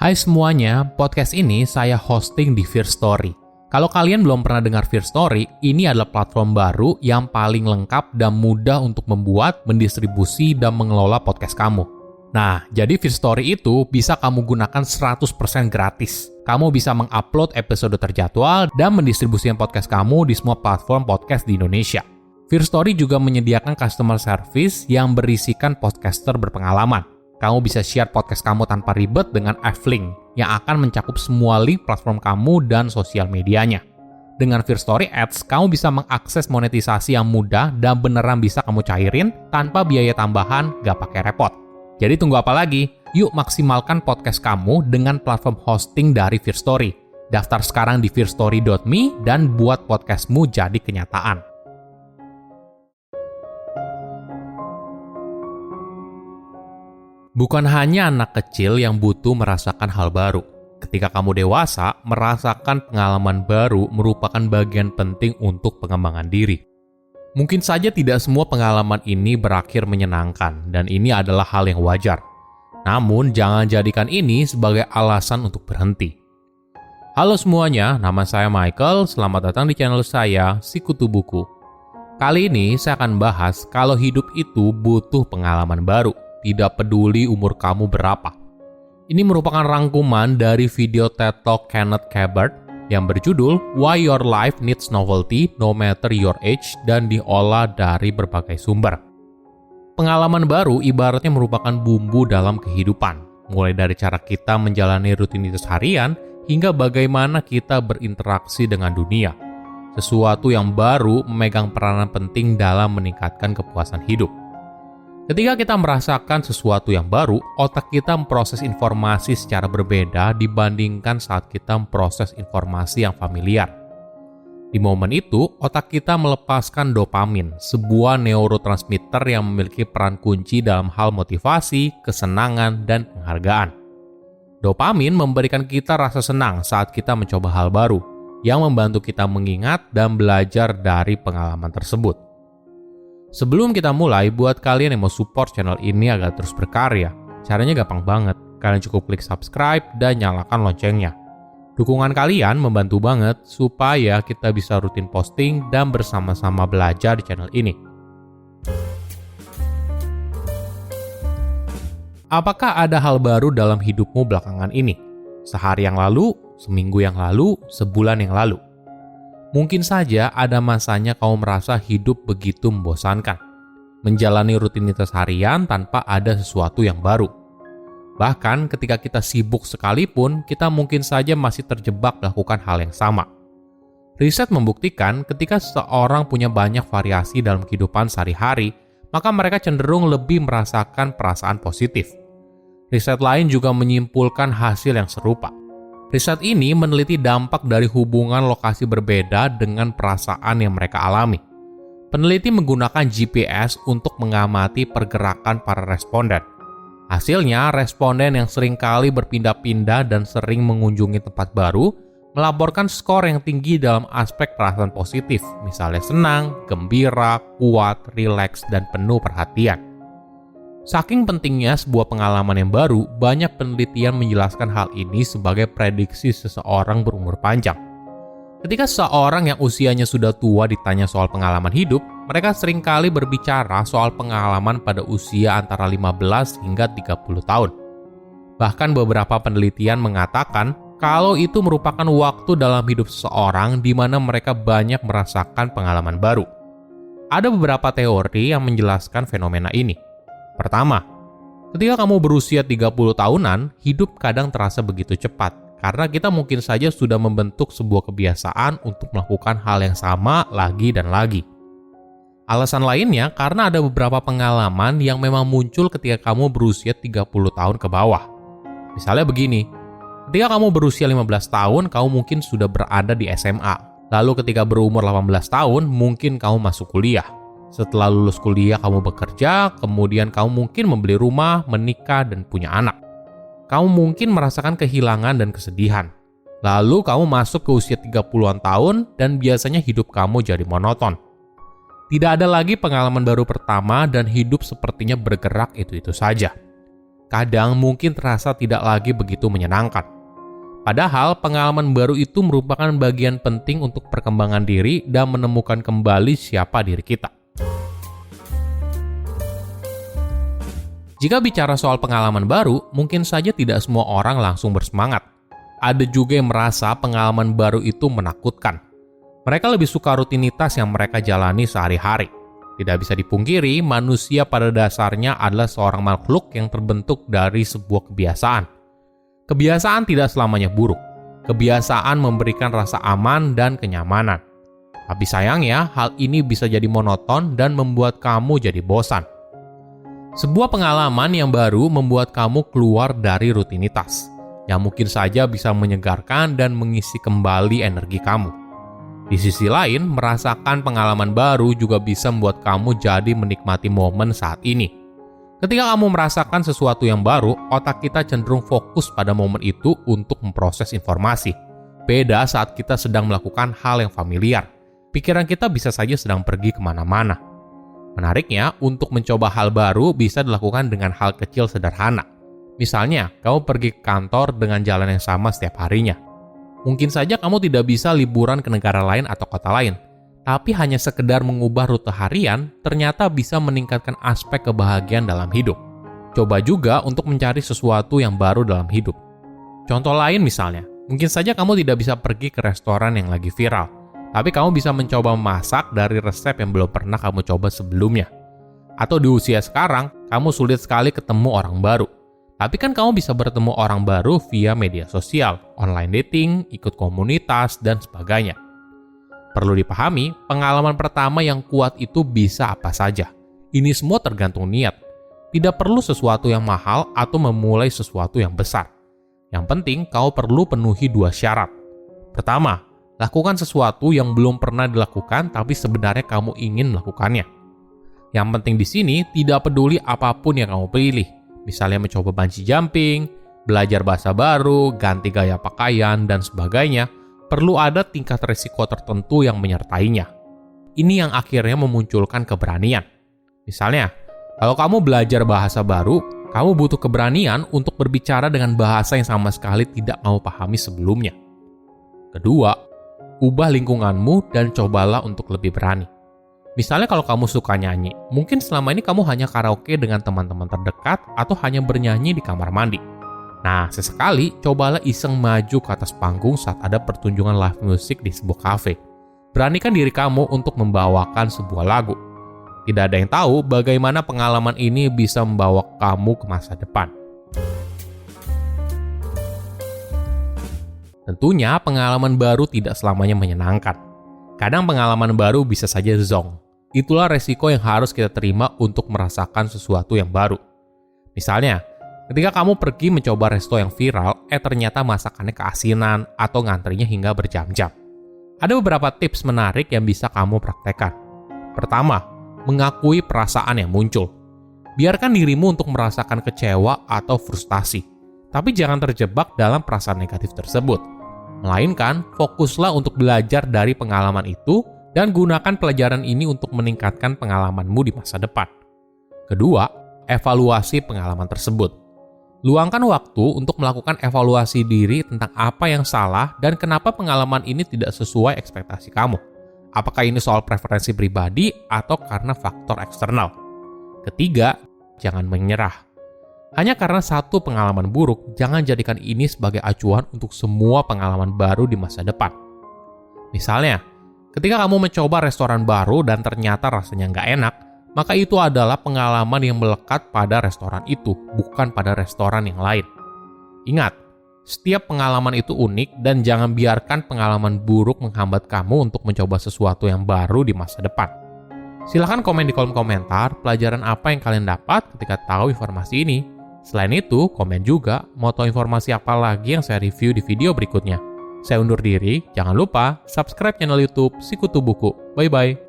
Hai semuanya, podcast ini saya hosting di Firstory. Kalau kalian belum pernah dengar Firstory, ini adalah platform baru yang paling lengkap dan mudah untuk membuat, mendistribusi, dan mengelola podcast kamu. Nah, jadi Firstory itu bisa kamu gunakan 100% gratis. Kamu bisa mengupload episode terjadwal dan mendistribusikan podcast kamu di semua platform podcast di Indonesia. Firstory juga menyediakan customer service yang berisikan podcaster berpengalaman. Kamu bisa share podcast kamu tanpa ribet dengan F-Link yang akan mencakup semua link platform kamu dan sosial medianya. Dengan Firstory Ads, kamu bisa mengakses monetisasi yang mudah dan beneran bisa kamu cairin tanpa biaya tambahan, gak pakai repot. Jadi tunggu apa lagi? Yuk maksimalkan podcast kamu dengan platform hosting dari Firstory. Daftar sekarang di firstory.me dan buat podcastmu jadi kenyataan. Bukan hanya anak kecil yang butuh merasakan hal baru. Ketika kamu dewasa, merasakan pengalaman baru merupakan bagian penting untuk pengembangan diri. Mungkin saja tidak semua pengalaman ini berakhir menyenangkan, dan ini adalah hal yang wajar. Namun, jangan jadikan ini sebagai alasan untuk berhenti. Halo semuanya, nama saya Michael. Selamat datang di channel saya, Sikutu Buku. Kali ini saya akan bahas kalau hidup itu butuh pengalaman baru. Tidak peduli umur kamu berapa. Ini merupakan rangkuman dari video TED Talk Kenneth Cabot yang berjudul Why Your Life Needs Novelty No Matter Your Age dan diolah dari berbagai sumber. Pengalaman baru ibaratnya merupakan bumbu dalam kehidupan, mulai dari cara kita menjalani rutinitas harian hingga bagaimana kita berinteraksi dengan dunia. Sesuatu yang baru memegang peranan penting dalam meningkatkan kepuasan hidup. Ketika kita merasakan sesuatu yang baru, otak kita memproses informasi secara berbeda dibandingkan saat kita memproses informasi yang familiar. Di momen itu, otak kita melepaskan dopamin, sebuah neurotransmitter yang memiliki peran kunci dalam hal motivasi, kesenangan, dan penghargaan. Dopamin memberikan kita rasa senang saat kita mencoba hal baru, yang membantu kita mengingat dan belajar dari pengalaman tersebut. Sebelum kita mulai, buat kalian yang mau support channel ini agar terus berkarya, caranya gampang banget. Kalian cukup klik subscribe dan nyalakan loncengnya. Dukungan kalian membantu banget supaya kita bisa rutin posting dan bersama-sama belajar di channel ini. Apakah ada hal baru dalam hidupmu belakangan ini? Sehari yang lalu, seminggu yang lalu, sebulan yang lalu? Mungkin saja ada masanya kamu merasa hidup begitu membosankan, menjalani rutinitas harian tanpa ada sesuatu yang baru. Bahkan ketika kita sibuk sekalipun, kita mungkin saja masih terjebak melakukan hal yang sama. Riset membuktikan ketika seseorang punya banyak variasi dalam kehidupan sehari-hari, maka mereka cenderung lebih merasakan perasaan positif. Riset lain juga menyimpulkan hasil yang serupa. Riset ini meneliti dampak dari hubungan lokasi berbeda dengan perasaan yang mereka alami. Peneliti menggunakan GPS untuk mengamati pergerakan para responden. Hasilnya, responden yang sering kali berpindah-pindah dan sering mengunjungi tempat baru melaporkan skor yang tinggi dalam aspek perasaan positif, misalnya senang, gembira, kuat, rileks, dan penuh perhatian. Saking pentingnya sebuah pengalaman yang baru, banyak penelitian menjelaskan hal ini sebagai prediksi seseorang berumur panjang. Ketika seseorang yang usianya sudah tua ditanya soal pengalaman hidup, mereka seringkali berbicara soal pengalaman pada usia antara 15 hingga 30 tahun. Bahkan beberapa penelitian mengatakan kalau itu merupakan waktu dalam hidup seseorang di mana mereka banyak merasakan pengalaman baru. Ada beberapa teori yang menjelaskan fenomena ini. Pertama, ketika kamu berusia 30 tahunan, hidup kadang terasa begitu cepat karena kita mungkin saja sudah membentuk sebuah kebiasaan untuk melakukan hal yang sama lagi dan lagi. Alasan lainnya karena ada beberapa pengalaman yang memang muncul ketika kamu berusia 30 tahun ke bawah. Misalnya begini, ketika kamu berusia 15 tahun, kamu mungkin sudah berada di SMA. Lalu ketika berumur 18 tahun, mungkin kamu masuk kuliah. Setelah lulus kuliah, kamu bekerja, kemudian kamu mungkin membeli rumah, menikah, dan punya anak. Kamu mungkin merasakan kehilangan dan kesedihan. Lalu kamu masuk ke usia 30-an tahun, dan biasanya hidup kamu jadi monoton. Tidak ada lagi pengalaman baru pertama dan hidup sepertinya bergerak itu-itu saja. kadang mungkin terasa tidak lagi begitu menyenangkan. Padahal pengalaman baru itu merupakan bagian penting untuk perkembangan diri dan menemukan kembali siapa diri kita. Jika bicara soal pengalaman baru, mungkin saja tidak semua orang langsung bersemangat. Ada juga yang merasa pengalaman baru itu menakutkan. Mereka lebih suka rutinitas yang mereka jalani sehari-hari. Tidak bisa dipungkiri, manusia pada dasarnya adalah seorang makhluk yang terbentuk dari sebuah kebiasaan. Kebiasaan tidak selamanya buruk. Kebiasaan memberikan rasa aman dan kenyamanan. Tapi sayangnya, hal ini bisa jadi monoton dan membuat kamu jadi bosan. Sebuah pengalaman yang baru membuat kamu keluar dari rutinitas, yang mungkin saja bisa menyegarkan dan mengisi kembali energi kamu. Di sisi lain, merasakan pengalaman baru juga bisa membuat kamu jadi menikmati momen saat ini. Ketika kamu merasakan sesuatu yang baru, otak kita cenderung fokus pada momen itu untuk memproses informasi. Beda saat kita sedang melakukan hal yang familiar. Pikiran kita bisa saja sedang pergi kemana-mana. Menariknya, untuk mencoba hal baru bisa dilakukan dengan hal kecil sederhana. Misalnya, kamu pergi ke kantor dengan jalan yang sama setiap harinya. Mungkin saja kamu tidak bisa liburan ke negara lain atau kota lain, tapi hanya sekedar mengubah rute harian ternyata bisa meningkatkan aspek kebahagiaan dalam hidup. Coba juga untuk mencari sesuatu yang baru dalam hidup. Contoh lain misalnya, mungkin saja kamu tidak bisa pergi ke restoran yang lagi viral, tapi kamu bisa mencoba memasak dari resep yang belum pernah kamu coba sebelumnya. Atau di usia sekarang, kamu sulit sekali ketemu orang baru. Tapi kan kamu bisa bertemu orang baru via media sosial, online dating, ikut komunitas, dan sebagainya. Perlu dipahami, pengalaman pertama yang kuat itu bisa apa saja. Ini semua tergantung niat. Tidak perlu sesuatu yang mahal atau memulai sesuatu yang besar. Yang penting, kamu perlu penuhi 2 syarat. Pertama, lakukan sesuatu yang belum pernah dilakukan tapi sebenarnya kamu ingin melakukannya. Yang penting di sini, tidak peduli apapun yang kamu pilih. Misalnya mencoba bungee jumping, belajar bahasa baru, ganti gaya pakaian, dan sebagainya, perlu ada tingkat risiko tertentu yang menyertainya. Ini yang akhirnya memunculkan keberanian. Misalnya, kalau kamu belajar bahasa baru, kamu butuh keberanian untuk berbicara dengan bahasa yang sama sekali tidak kamu pahami sebelumnya. Kedua, ubah lingkunganmu dan cobalah untuk lebih berani. Misalnya kalau kamu suka nyanyi, mungkin selama ini kamu hanya karaoke dengan teman-teman terdekat atau hanya bernyanyi di kamar mandi. Nah, sesekali cobalah iseng maju ke atas panggung saat ada pertunjukan live music di sebuah kafe. Beranikan diri kamu untuk membawakan sebuah lagu. Tidak ada yang tahu bagaimana pengalaman ini bisa membawa kamu ke masa depan. Tentunya pengalaman baru tidak selamanya menyenangkan. Kadang pengalaman baru bisa saja zonk. Itulah resiko yang harus kita terima untuk merasakan sesuatu yang baru. Misalnya, ketika kamu pergi mencoba resto yang viral, ternyata masakannya keasinan atau ngantrinya hingga berjam-jam. Ada beberapa tips menarik yang bisa kamu praktekkan. Pertama, mengakui perasaan yang muncul. Biarkan dirimu untuk merasakan kecewa atau frustasi, tapi jangan terjebak dalam perasaan negatif tersebut. Melainkan, fokuslah untuk belajar dari pengalaman itu dan gunakan pelajaran ini untuk meningkatkan pengalamanmu di masa depan. Kedua, evaluasi pengalaman tersebut. Luangkan waktu untuk melakukan evaluasi diri tentang apa yang salah dan kenapa pengalaman ini tidak sesuai ekspektasi kamu. Apakah ini soal preferensi pribadi atau karena faktor eksternal? Ketiga, jangan menyerah. Hanya karena satu pengalaman buruk, jangan jadikan ini sebagai acuan untuk semua pengalaman baru di masa depan. Misalnya, ketika kamu mencoba restoran baru dan ternyata rasanya nggak enak, maka itu adalah pengalaman yang melekat pada restoran itu, bukan pada restoran yang lain. Ingat, setiap pengalaman itu unik dan jangan biarkan pengalaman buruk menghambat kamu untuk mencoba sesuatu yang baru di masa depan. Silahkan komen di kolom komentar pelajaran apa yang kalian dapat ketika tahu informasi ini. Selain itu, komen juga mau tahu informasi apa lagi yang saya review di video berikutnya. Saya undur diri, jangan lupa subscribe channel YouTube Sikutu Buku. Bye-bye.